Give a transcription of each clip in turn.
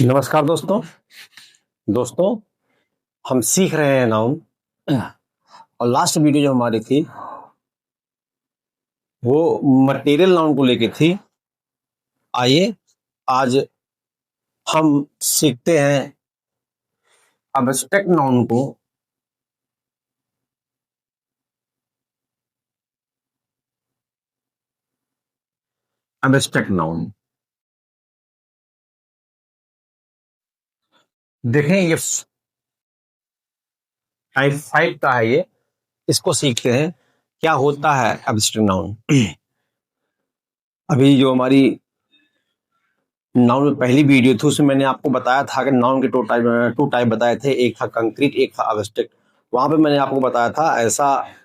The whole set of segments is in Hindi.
नमस्कार दोस्तों। दोस्तों, हम सीख रहे हैं नाउन। और लास्ट वीडियो जो हमारी थी वो मटेरियल नाउन को लेके थी। आइए आज हम सीखते हैं एब्स्ट्रैक्ट नाउन को। एब्स्ट्रैक्ट नाउन देखें, ये टाइप 5 का है। ये इसको सीखते हैं क्या होता है एब्स्ट्रैक्ट नाउन। अभी जो हमारी नाउन में पहली वीडियो थी उसमें मैंने आपको बताया था कि नाउन के टू टाइप बताए थे, एक था कंक्रीट, एक था एब्स्ट्रैक्ट। वहां पे मैंने आपको बताया था ऐसा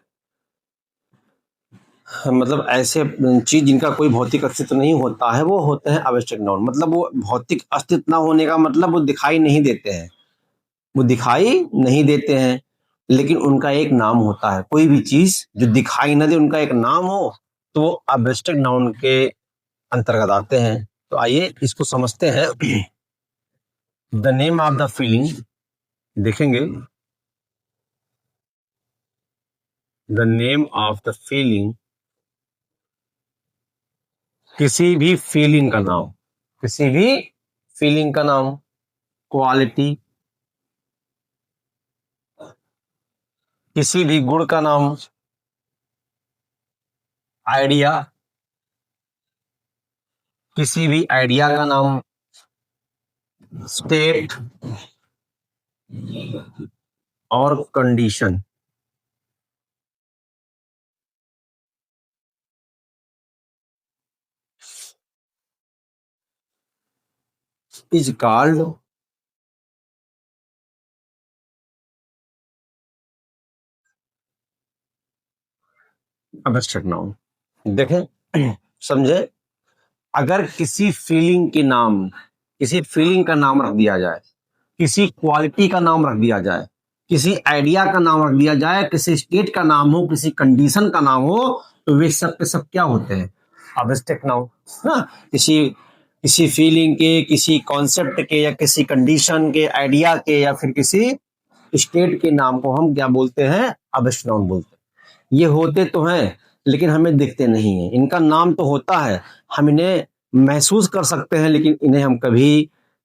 मतलब ऐसे चीज जिनका कोई भौतिक अस्तित्व नहीं होता है वो होते हैं एब्स्ट्रैक्ट नाउन। मतलब वो भौतिक अस्तित्व ना होने का मतलब वो दिखाई नहीं देते हैं, वो दिखाई नहीं देते हैं लेकिन उनका एक नाम होता है। कोई भी चीज जो दिखाई ना दे उनका एक नाम हो तो वो एब्स्ट्रैक्ट नाउन के अंतर्गत आते हैं। तो आइए इसको समझते हैं। The name of the feeling देखेंगे। The name of the feeling, किसी भी फीलिंग का नाम, किसी भी फीलिंग का नाम। क्वालिटी, किसी भी गुण का नाम। आइडिया, किसी भी आइडिया का नाम। स्टेट और condition is called abstract noun. देखें, समझे, अगर किसी फीलिंग के नाम, किसी फीलिंग का नाम रख दिया जाए, किसी क्वालिटी का नाम रख दिया जाए, किसी आइडिया का नाम रख दिया जाए, किसी स्टेट का नाम हो, किसी कंडीशन का नाम हो, तो वे सब के सब क्या होते हैं? Abstract noun. हाँ, किसी किसी फीलिंग के, किसी कॉन्सेप्ट के, या किसी कंडीशन के, आइडिया के, या फिर किसी स्टेट के नाम को हम क्या बोलते हैं? एब्स्ट्रैक्ट नाउन बोलते हैं। ये होते तो हैं लेकिन हमें दिखते नहीं है। इनका नाम तो होता है, हम इन्हें महसूस कर सकते हैं लेकिन इन्हें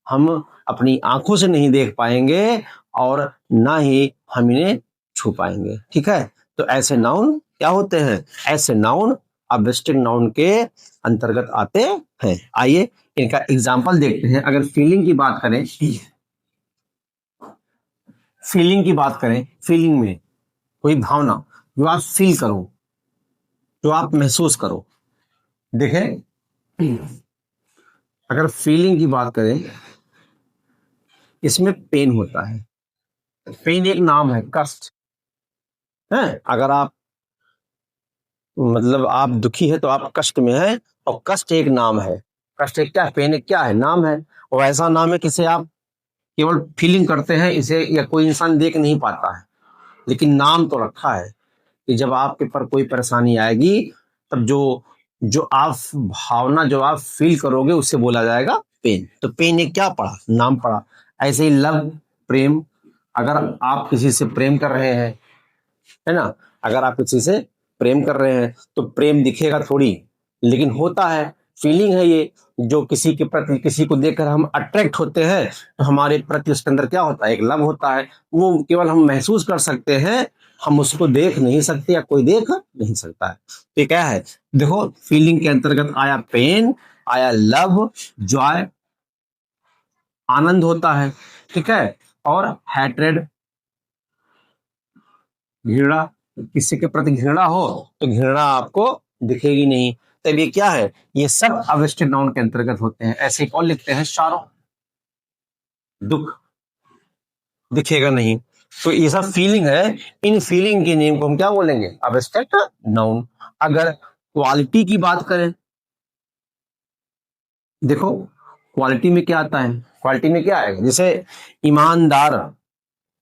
हम अपनी आंखों से नहीं देख पाएंगे और ना ही हम इन्हें छू पाएंगे। ठीक है, तो ऐसे नाउन क्या होते हैं? ऐसे नाउन एब्स्ट्रैक्ट नाउन के अंतर्गत आते हैं। आइए इनका एग्जाम्पल देखते हैं। अगर फीलिंग की बात करें, फीलिंग की बात करें, फीलिंग में कोई भावना जो आप फील करो, जो आप महसूस करो। देखें, अगर फीलिंग की बात करें, इसमें पेन होता है। पेन एक नाम है, कष्ट है। अगर आप मतलब आप दुखी है तो आप कष्ट में है, और कष्ट एक नाम है। कष्ट एक क्या है? पेन एक क्या है? नाम है। और ऐसा नाम है किसे आप केवल फीलिंग करते हैं, इसे या कोई इंसान देख नहीं पाता है लेकिन नाम तो रखा है कि जब आपके पर कोई परेशानी आएगी तब जो जो आप भावना जो आप फील करोगे उससे बोला जाएगा पेन। तो पेन एक क्या पड़ा? नाम पड़ा। ऐसे ही लव, प्रेम, अगर आप किसी से प्रेम कर रहे हैं, है ना, अगर आप किसी से प्रेम कर रहे हैं तो प्रेम दिखेगा थोड़ी लेकिन होता है, फीलिंग है ये। जो किसी के प्रति, किसी को देखकर हम अट्रैक्ट होते हैं तो हमारे प्रति उसके अंदर क्या होता है? एक लव होता है। वो केवल हम महसूस कर सकते हैं, हम उसको देख नहीं सकते या कोई देख नहीं सकता है। तो क्या है? देखो, फीलिंग के अंतर्गत आया पेन, आया लव, जॉय, आनंद होता है। ठीक है, और हैट्रेड, घृणा, किसी के प्रति घृणा हो तो घृणा आपको दिखेगी नहीं। तब ये क्या है? ये सब एब्स्ट्रैक्ट नाउन के अंतर्गत होते हैं। ऐसे कौन लिखते हैं? शारो, दुख दिखेगा नहीं। तो ये सब फीलिंग है। इन फीलिंग के नेम को हम क्या बोलेंगे? Abstract noun. अगर क्वालिटी की बात करें, देखो क्वालिटी में क्या आता है? क्वालिटी में क्या आएगा? जैसे ईमानदार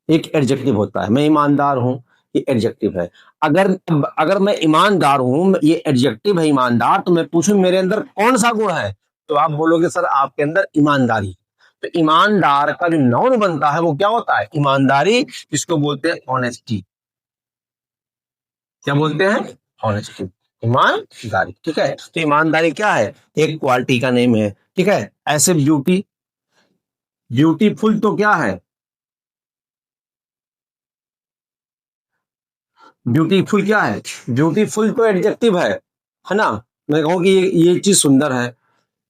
एक एडजेक्टिव होता है। मैं ईमानदार हूं, ये एडजेक्टिव है। अगर अगर मैं ईमानदार हूं, ये एडजेक्टिव है ईमानदार, तो मैं पूछूं मेरे अंदर कौन सा गुण है तो आप बोलोगे सर आपके अंदर ईमानदारी। तो तो ईमानदार का जो नाउन बनता है वो क्या होता है? ईमानदारी, जिसको बोलते हैं ऑनेस्टी। क्या बोलते हैं? ऑनेस्टी, ईमानदारी। ठीक है, तो ईमानदारी क्या है? एक क्वालिटी का नेम है। ठीक है, ऐसे ब्यूटी, ब्यूटीफुल तो क्या है? ब्यूटीफुल क्या है? ब्यूटीफुल तो एडजेक्टिव है ना? मैं कहूँ कि ये चीज सुंदर है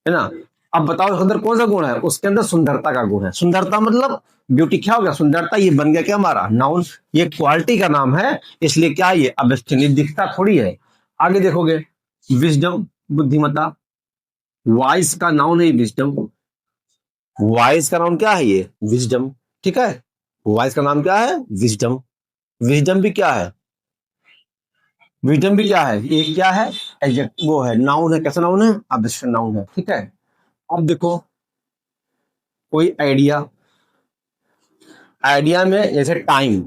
ना? अब बताओ उसके अंदर कौन सा गुण है? उसके अंदर सुंदरता का गुण है। सुंदरता मतलब ब्यूटी क्या हो गया? सुंदरता। ये बन गया क्या हमारा नाउन? ये क्वालिटी का नाम है, इसलिए क्या ये अब दिखता थोड़ी है। आगे देखोगे, विजडम, बुद्धिमत्ता। वाइस का नाउन है विजडम। वाइस का नाउन क्या है? ये विजडम। ठीक है, वाइस का नाम क्या है? विजडम। विजडम भी क्या है? विजडम भी क्या है? ये क्या है? एडजेक्ट, वो है नाउन है। कैसा नाउन है? ऑब्जेक्ट नाउन है। ठीक है, अब देखो कोई आइडिया, आइडिया में जैसे टाइम,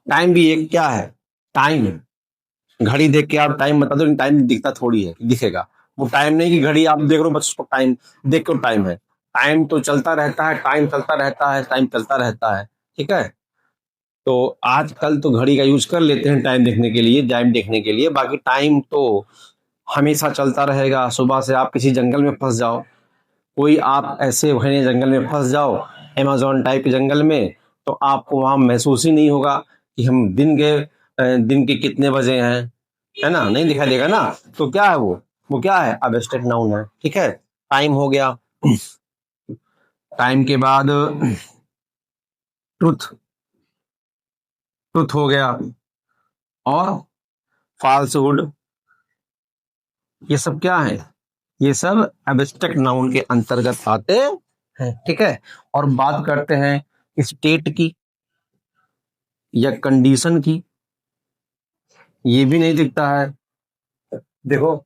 टाइम भी एक क्या है? टाइम है। घड़ी देख के आप टाइम बता दो, टाइम दिखता थोड़ी है, दिखेगा। वो टाइम नहीं कि घड़ी आप देख रहे हो बस उसको टाइम देख के टाइम है। टाइम तो चलता रहता है, टाइम चलता रहता है, टाइम चलता रहता है। ठीक है, तो आजकल तो घड़ी का यूज कर लेते हैं टाइम देखने के लिए, टाइम देखने के लिए। बाकी टाइम तो हमेशा चलता रहेगा। सुबह से आप किसी जंगल में फंस जाओ, कोई आप ऐसे घने जंगल में फंस जाओ, अमेज़न टाइप के जंगल में, तो आपको वहां महसूस ही नहीं होगा कि हम दिन के कितने बजे हैं, है ना? नहीं दिखाई देगा ना। तो क्या है वो क्या है? अब्स्ट्रैक्ट नाउन है। ठीक है, टाइम हो गया। टाइम के बाद ट्रुथ, ट्रुथ हो गया, और फाल्सहुड, ये सब क्या है? ये सब एब्स्ट्रैक्ट नाउन के अंतर्गत आते हैं। ठीक है, और बात करते हैं स्टेट की या कंडीशन की। ये भी नहीं दिखता है। देखो,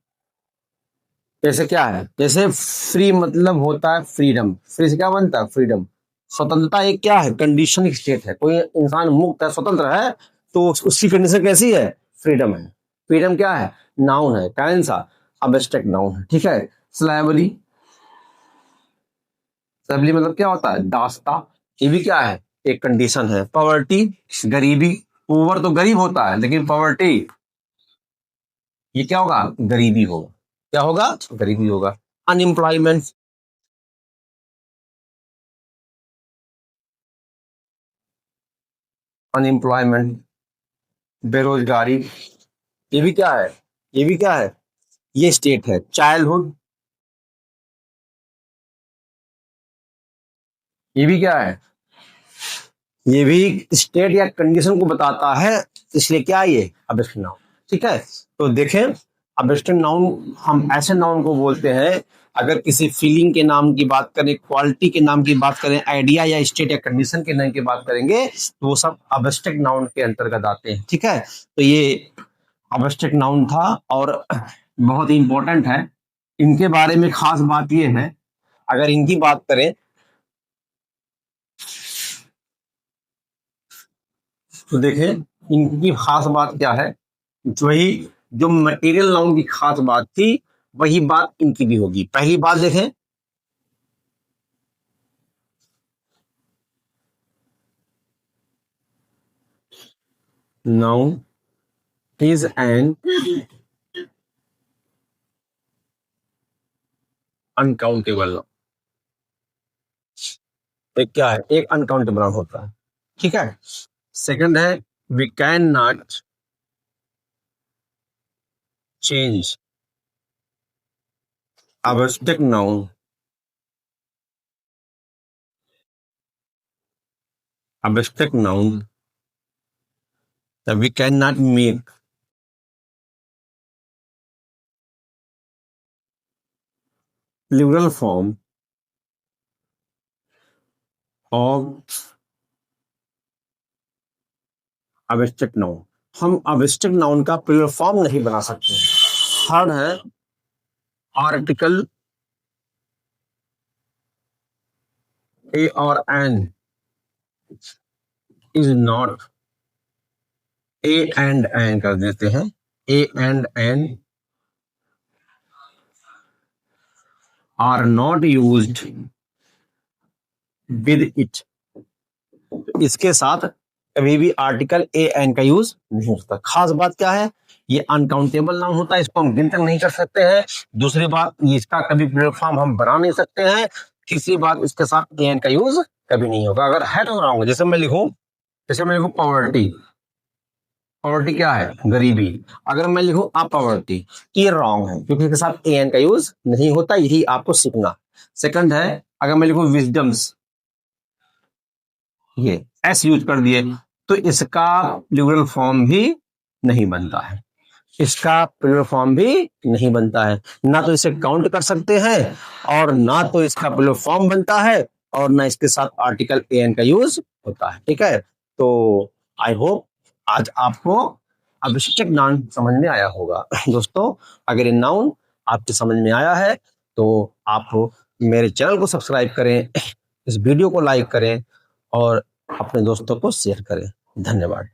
जैसे क्या है? जैसे फ्री मतलब होता है फ्रीडम। फ्री से क्या बनता है? फ्रीडम। स्वतंत्रता एक क्या है? कंडीशन स्टेट है। कोई इंसान मुक्त है, स्वतंत्र है, तो उसकी कंडीशन कैसी है? फ्रीडम है। फ्रीडम क्या है? नाउन है। कौन सा? अब्स्ट्रैक्ट नाउन है। ठीक है, स्लेवरी, स्लेवरी मतलब क्या होता है? दासता। ये भी क्या है? एक कंडीशन है। पॉवर्टी, गरीबी। पुअर तो गरीब होता है, लेकिन पॉवर्टी ये क्या होगा? गरीबी होगा। क्या होगा? गरीबी होगा। अनएम्प्लॉयमेंट, अनएम्प्लॉयमेंट, बेरोजगारी। ये भी क्या है? ये भी क्या है? ये स्टेट है। चाइल्डहुड, ये भी क्या है? ये भी स्टेट या कंडीशन को बताता है, इसलिए क्या है ये? Abstract noun. ठीक है, तो देखें, अब्स्ट्रैक्ट नाउन हम ऐसे नाउन को बोलते हैं, अगर किसी फीलिंग के नाम की बात करें, क्वालिटी के नाम की बात करें, आइडिया या स्टेट या कंडीशन के नाम की बात करेंगे, तो वो सब अब्स्ट्रैक्ट नाउन के अंतर्गत आते हैं। ठीक है, तो ये अब्स्ट्रैक्ट नाउन था, और बहुत ही इंपॉर्टेंट है। इनके बारे में खास बात ये है, अगर इनकी बात करें तो देखें, इनकी खास बात क्या है? वही जो मटेरियल नाउन की खास बात थी, वही बात इनकी भी होगी। पहली बात देखें, नाउन इज एन अनकाउंटेबल। एक क्या है? एक अनकाउंटेबल होता है। ठीक है, सेकंड है, we can not change abstract noun, abstract noun, we can not make plural form of abstract noun. हम अब्स्ट्रैक्ट नाउन का प्लूरल फॉर्म नहीं बना सकते। थर्ड है, आर्टिकल ए और an is not, a and an कर देते हैं। A and an are not used with it, इसके साथ कभी भी आर्टिकल ए एन का यूज नहीं होता। खास बात क्या है, ये अनकाउंटेबल नाउन होता है, इसको हम गिनती नहीं कर सकते हैं। दूसरी बात, इसका कभी प्लेटफॉर्म हम बना नहीं सकते हैं। तीसरी बात, इसके साथ ए एन का यूज कभी नहीं होगा। अगर है तो रॉन्ग। जैसे मैं लिखूं पॉवर्टी, पॉवर्टी क्या है, गरीबी। अगर मैं लिखूं अपॉवर्टी, ये रॉन्ग है क्योंकि इसके साथ ए एन का यूज नहीं होता। यही आपको सीखना। सेकंड है, अगर मैं लिखूं विजडम्स, ये एस यूज कर दिए तो इसका प्लूरल फॉर्म भी नहीं बनता है, इसका प्लूरल फॉर्म भी नहीं बनता है। ना तो इसे काउंट कर सकते हैं और ना तो इसका प्लूरल फॉर्म बनता है और ना इसके साथ आर्टिकल ए एन का यूज होता है। ठीक है, तो आई होप आज आपको आवश्यक नाउन समझ में आया होगा। दोस्तों, अगर ये नाउन आपके समझ में आया है तो आप मेरे चैनल को सब्सक्राइब करें, इस वीडियो को लाइक करें और अपने दोस्तों को शेयर करें। धन्यवाद।